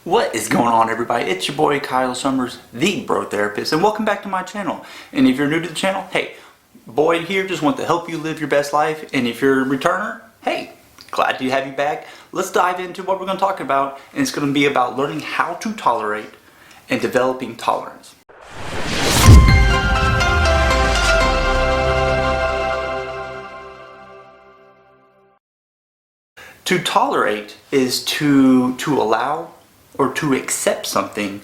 What is going on, everybody? It's your boy Kyle Sommers, the Bro Therapist, and welcome back to my channel. And if you're new to the channel, hey, Boyd here just want to help you live your best life. And if you're a returner, hey, glad to have you back. Let's dive into what we're going to talk about, and it's going to be about learning how to tolerate and developing tolerance. To tolerate is to allow or to accept something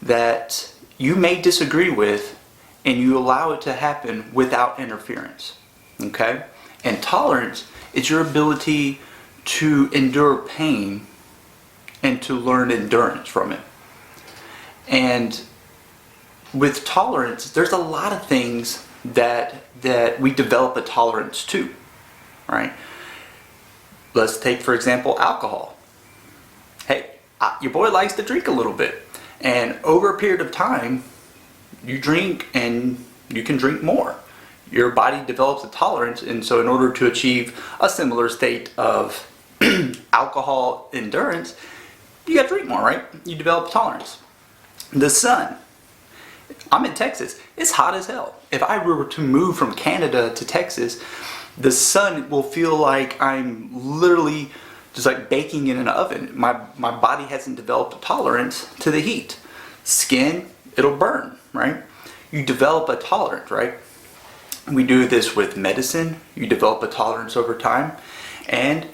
that you may disagree with, and you allow it to happen without interference. Okay? And tolerance is your ability to endure pain and to learn endurance from it. And with tolerance, there's a lot of things that we develop a tolerance to, right? Let's take, for example, alcohol. Hey, your boy likes to drink a little bit, and over a period of time, you drink and you can drink more. Your body develops a tolerance, and so in order to achieve a similar state of alcohol endurance, you got to drink more, right? You develop a tolerance. The sun. I'm in Texas. It's hot as hell. If I were to move from Canada to Texas, the sun will feel like I'm literally just like baking in an oven. My body hasn't developed a tolerance to the heat. Skin, it'll burn, right? You develop a tolerance, right? We do this with medicine. You develop a tolerance over time. And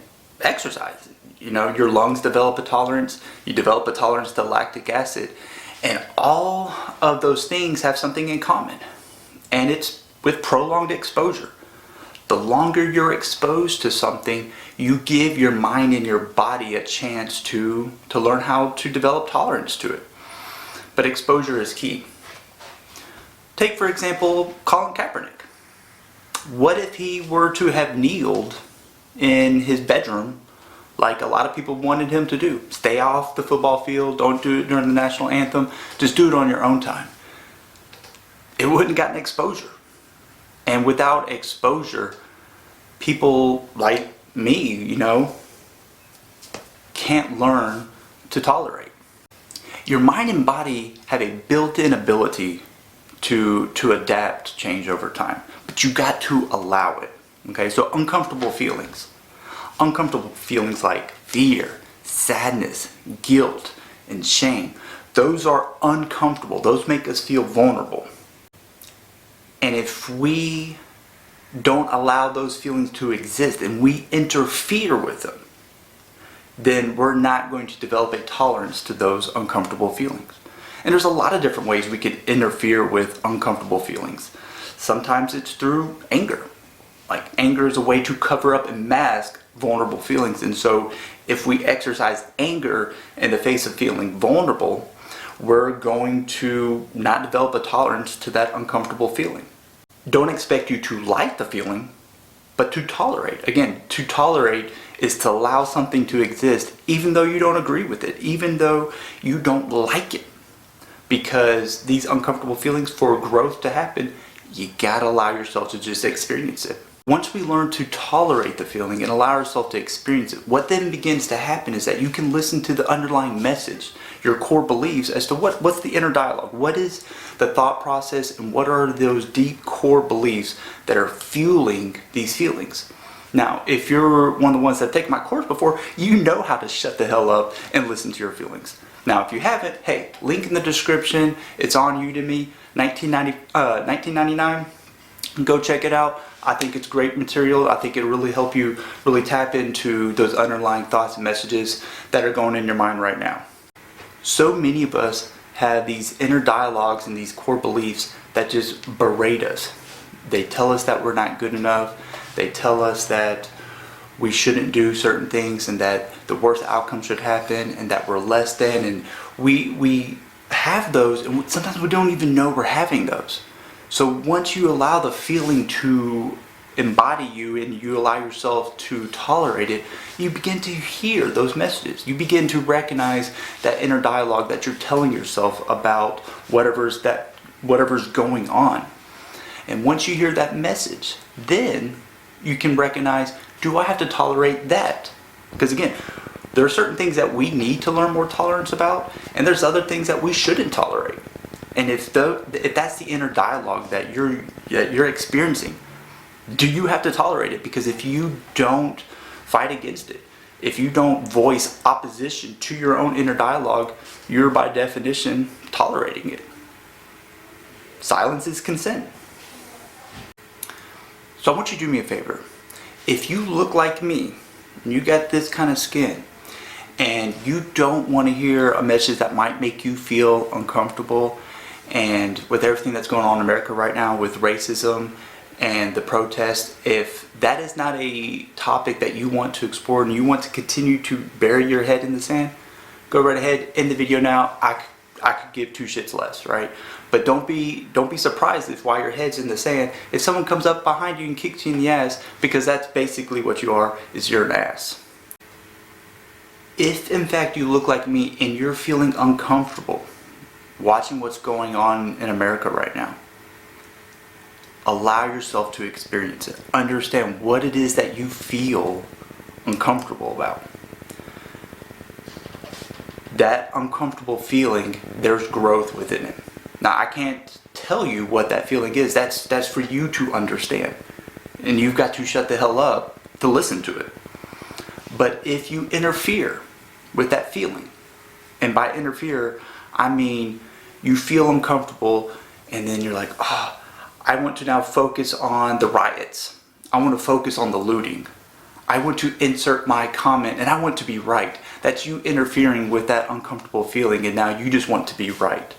exercise. You know, your lungs develop a tolerance. You develop a tolerance to lactic acid. And all of those things have something in common. And it's with prolonged exposure. The longer you're exposed to something, you give your mind and your body a chance to learn how to develop tolerance to it. But exposure is key. Take, for example, Colin Kaepernick. What if he were to have kneeled in his bedroom like a lot of people wanted him to do? Stay off the football field, don't do it during the national anthem, just do it on your own time. It wouldn't have gotten exposure. And without exposure, people like me, you know, can't learn to tolerate. Your mind and body have a built-in ability to adapt change over time, but you got to allow it. Okay, so uncomfortable feelings like fear, sadness, guilt, and shame, those are uncomfortable. Those make us feel vulnerable. And if we don't allow those feelings to exist and we interfere with them, then we're not going to develop a tolerance to those uncomfortable feelings. And there's a lot of different ways we could interfere with uncomfortable feelings. Sometimes it's through anger. Like, anger is a way to cover up and mask vulnerable feelings. And so if we exercise anger in the face of feeling vulnerable, we're going to not develop a tolerance to that uncomfortable feeling. Don't expect you to like the feeling, but to tolerate. Again, to tolerate is to allow something to exist even though you don't agree with it, even though you don't like it. Because these uncomfortable feelings, for growth to happen, you gotta allow yourself to just experience it. Once we learn to tolerate the feeling and allow ourselves to experience it, what then begins to happen is that you can listen to the underlying message, your core beliefs as to what's the inner dialogue, what is the thought process, and what are those deep core beliefs that are fueling these feelings. Now, if you're one of the ones that take my course before, you know how to shut the hell up and listen to your feelings. Now, if you haven't, hey, link in the description. It's on Udemy, $19.99. Go check it out. I think it's great material. I think it'll really help you really tap into those underlying thoughts and messages that are going in your mind right now. So many of us have these inner dialogues and these core beliefs that just berate us. They tell us that we're not good enough. They tell us that we shouldn't do certain things and that the worst outcome should happen and that we're less than. And we have those, and sometimes we don't even know we're having those. So once you allow the feeling to embody you and you allow yourself to tolerate it, you begin to hear those messages. You begin to recognize that inner dialogue that you're telling yourself about whatever's going on. And once you hear that message, then you can recognize, do I have to tolerate that? Because again, There are certain things that we need to learn more tolerance about, and there's other things that we shouldn't tolerate. And if that's the inner dialogue that you're experiencing, do you have to tolerate it? Because if you don't fight against it, if you don't voice opposition to your own inner dialogue, you're by definition tolerating it. Silence is consent. So I want you to do me a favor. If you look like me, and you got this kind of skin, and you don't want to hear a message that might make you feel uncomfortable, and with everything that's going on in America right now with racism and the protests, if that is not a topic that you want to explore and you want to continue to bury your head in the sand, go right ahead, end the video now. I could give two shits less, right? But don't be surprised if while your head's in the sand, if someone comes up behind you and kicks you in the ass, because that's basically what you are, is you're an ass. If in fact you look like me and you're feeling uncomfortable watching what's going on in America right now, allow yourself to experience it. Understand what it is that you feel uncomfortable about. That uncomfortable feeling, there's growth within it. Now, I can't tell you what that feeling is. That's for you to understand. And you've got to shut the hell up to listen to it. But if you interfere with that feeling, and by interfere, I mean you feel uncomfortable and then you're like, oh, I want to now focus on the riots. I want to focus on the looting. I want to insert my comment and I want to be right. That's you interfering with that uncomfortable feeling, and now you just want to be right.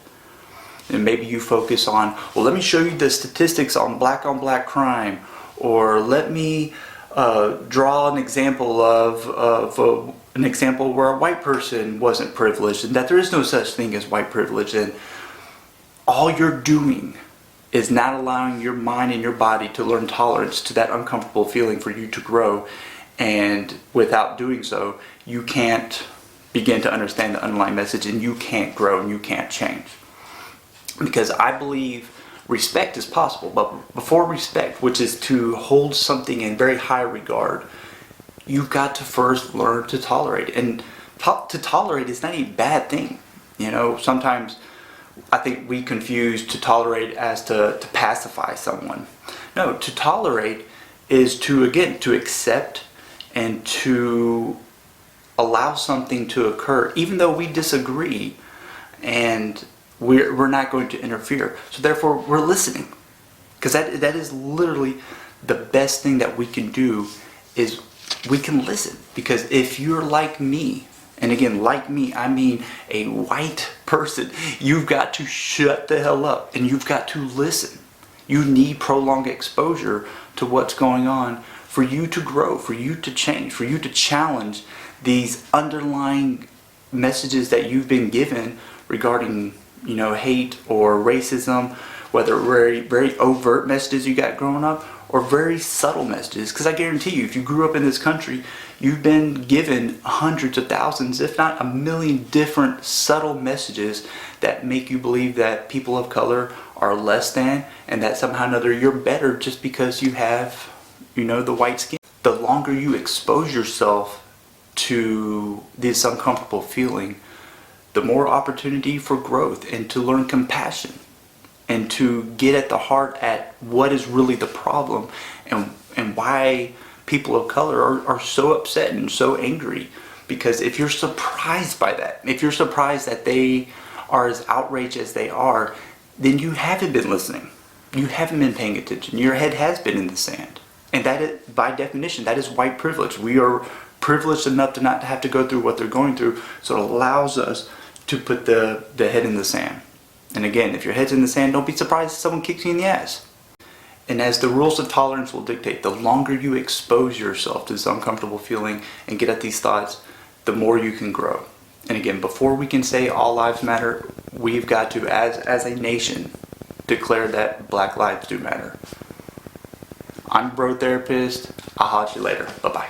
And maybe you focus on, well, let me show you the statistics on black crime, or let me draw an example of an example where a white person wasn't privileged, and that there is no such thing as white privilege. And all you're doing is not allowing your mind and your body to learn tolerance to that uncomfortable feeling for you to grow. And without doing so, you can't begin to understand the underlying message, and you can't grow and you can't change. Because I believe respect is possible, but before respect, which is to hold something in very high regard, you've got to first learn to tolerate it. And to tolerate is not a bad thing. You know, sometimes I think we confuse to tolerate as to pacify someone. No, to tolerate is to, again, to accept and to allow something to occur, even though we disagree, and we're not going to interfere. So therefore, we're listening. Because that is literally the best thing that we can do, is we can listen. Because if you're like me, and again, like me, I mean a white person, you've got to shut the hell up and you've got to listen. You need prolonged exposure to what's going on for you to grow, for you to change, for you to challenge these underlying messages that you've been given regarding, you know, hate or racism, whether very overt messages you got growing up or very subtle messages. Because I guarantee you, if you grew up in this country, you've been given hundreds of thousands, if not a million different subtle messages that make you believe that people of color are less than, and that somehow or another you're better just because you have, you know, the white skin. The longer you expose yourself to this uncomfortable feeling, the more opportunity for growth and to learn compassion and to get at the heart at what is really the problem, and why people of color are so upset and so angry. Because if you're surprised by that, if you're surprised that they are as outraged as they are, then you haven't been listening. You haven't been paying attention. Your head has been in the sand. And that is, by definition, that is white privilege. We are privileged enough to not have to go through what they're going through, so it allows us to put the head in the sand. And again, if your head's in the sand, don't be surprised if someone kicks you in the ass. And as the rules of tolerance will dictate, the longer you expose yourself to this uncomfortable feeling and get at these thoughts, the more you can grow. And again, before we can say all lives matter, we've got to, as a nation, declare that Black lives do matter. I'm Bro Therapist. I'll holler at you later. Bye-bye.